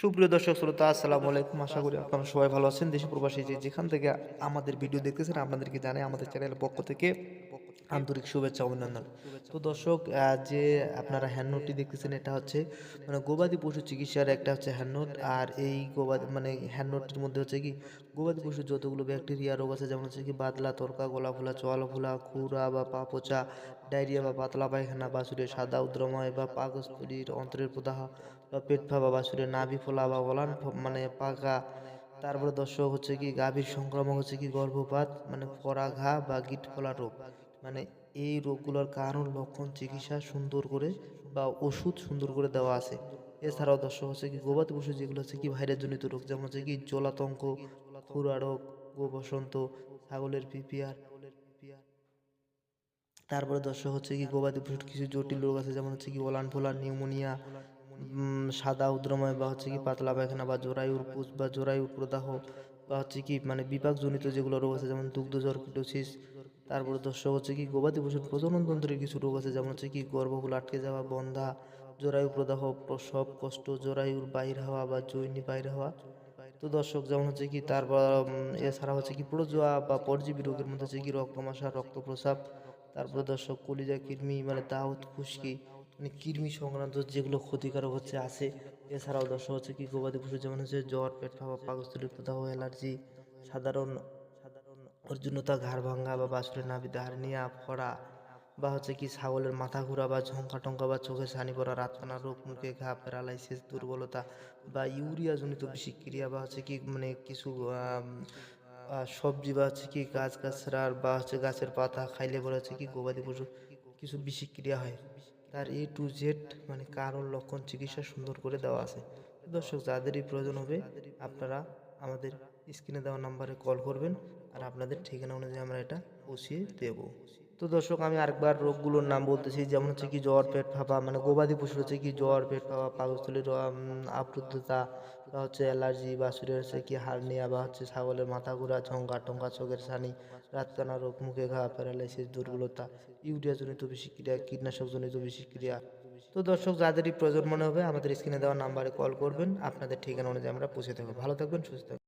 সুপ্রিয় দর্শক শ্রোতা, আসসালামু আলাইকুম। আশা করি আপনারা সবাই ভালো আছেন। দেশে প্রবাসী যে যেখান থেকে আমাদের ভিডিও দেখতেছেন, আপনাদেরকে জানাই আমাদের চ্যানেলের পক্ষ থেকে আন্তরিক শুভেচ্ছা অভিনন্দন। তো দর্শক, যে আপনারা হ্যান্ড নোটটি দেখতেছেন, এটা হচ্ছে মানে গবাদি পশু চিকিৎসার একটা হচ্ছে হ্যান্ড নোট। আর এই গবাদি মানে হ্যান্ড নোটটির মধ্যে হচ্ছে কি গবাদি পশুর যতগুলো ব্যাকটেরিয়া রোগ আছে, যেমন হচ্ছে কি বাদলা, তরকা, গলা ফোলা, চোয়াল ফোলা, খুরা বা পা পচা, ডায়রিয়া বা পাতলা পায়খানা, বাছুরের সাদা উদ্রময় বা পাকস্থলীর অন্ত্রের প্রদাহ বা পেট ফাঁপা, বাছুরের নাভি ফোলা বা ওলান মানে পাকা। তারপরে দর্শক হচ্ছে কি গাভীর সংক্রমক হচ্ছে কি গর্ভপাত মানে ফরা ঘা বা গিট ফোলা রোগ। মানে এই রোগগুলোর কারণ, লক্ষণ, চিকিৎসা সুন্দর করে বা ওষুধ সুন্দর করে দেওয়া আছে। এছাড়াও দর্শক হচ্ছে কি গবাদি পশু যেগুলো হচ্ছে কি ভাইরাস জনিত রোগ, যেমন হচ্ছে কি জলাতঙ্ক, খুরা রোগ, গো বসন্ত, ছাগলের পিপিআর। তারপরে দর্শক হচ্ছে কি গবাদি পশুর কিছু জটিল রোগ আছে, যেমন হচ্ছে কি ওলান ফোলা, নিউমোনিয়া, সাদা উদ্রময় বা হচ্ছে কি পাতলা পায়খানা বা জরায়ুর পুজ বা জরায়ুর প্রদাহ, বা হচ্ছে কি মানে বিপাকজনিত যেগুলো রোগ আছে, যেমন দুগ্ধজ্বর, কিটোসিস। তারপরে দর্শক হচ্ছে কি গবাদি পশুর প্রজনন তন্ত্রের কিছু রোগ আছে, যেমন হচ্ছে কি গর্ভগুলো আটকে যাওয়া, বন্ধা, জরায়ু প্রদাহ, প্রসব কষ্ট, জরায়ুর বাইর হওয়া বা জৈনি বাইর হওয়া। তো দর্শক যেমন হচ্ছে কি তারপর এছাড়া হচ্ছে কি প্রোজোয়া বা পরজীবী রোগের মধ্যে হচ্ছে কি রক্তমাশা, রক্ত প্রস্রাব। তারপরে দর্শক কলিজা কৃমি মানে দাউদ খুশকি, মানে কৃমি সংক্রান্ত যেগুলো ক্ষতিকারক হচ্ছে আছে। এছাড়াও দর্শক হচ্ছে কি গবাদি পশু যেমন হচ্ছে জ্বর, পেট ফাঁপা, পাকস্থলী প্রদাহ, অ্যালার্জি, সাধারণ অর্জুনতা, ঘাড় ভাঙ্গা বা বাছুরের নাভিতে হার্নিয়া, ফড়া, বা হচ্ছে কি ছাগলের মাথা ঘোরা বা ঝঙ্কা টঙ্কা বা চোখে ছানি পড়া, রাতকানা রোগ, মুখে ঘা, প্যারালাইসিস, দুর্বলতা বা ইউরিয়া জনিত বিষক্রিয়া, বা হচ্ছে কি মানে কিছু সবজি বা হচ্ছে কি গাছ গাছড়ার বা হচ্ছে গাছের পাতা খাইলে পরে হচ্ছে কি গবাদি পশু কিছু বিষক্রিয়া হয়। তার A to Z মানে কারণ, লক্ষণ, চিকিৎসা সুন্দর করে দেওয়া আছে। তো দর্শক, যাদেরই প্রয়োজন হবে আপনারা আমাদের স্ক্রিনে দেওয়া নাম্বারে কল করবেন, আর আপনাদের ঠিকানা অনুযায়ী আমরা এটা পৌঁছিয়ে দেব। তো দর্শক, আমি আরেকবার রোগগুলোর নাম বলতেছি, যেমন হচ্ছে কি জ্বর, পেট ফাঁপা, মানে গবাদি পশুর হচ্ছে কি জ্বর, পেট ফাঁপা, পাকস্থলীর আবদ্ধতা, বা হচ্ছে অ্যালার্জি, বাছুরের হচ্ছে কি হার্নিয়া, বা হচ্ছে ছাগলের মাথা ঘোরা, ঝঙ্কা টঙ্কা, চোখের ছানি, রাতকানা রোগ, মুখে ঘা, প্যারালাইসিস, দুর্বলতা, ইউরিয়া জনিত বিষক্রিয়া, কীটনাশক জনিত বিষক্রিয়া। তো দর্শক, যাদেরই প্রয়োজন মনে হবে আমাদের স্ক্রিনে দেওয়া নাম্বারে কল করবেন, আপনাদের ঠিকানা অনুযায়ী আমরা পৌঁছে দেবো। ভালো থাকবেন, সুস্থ থাকবেন।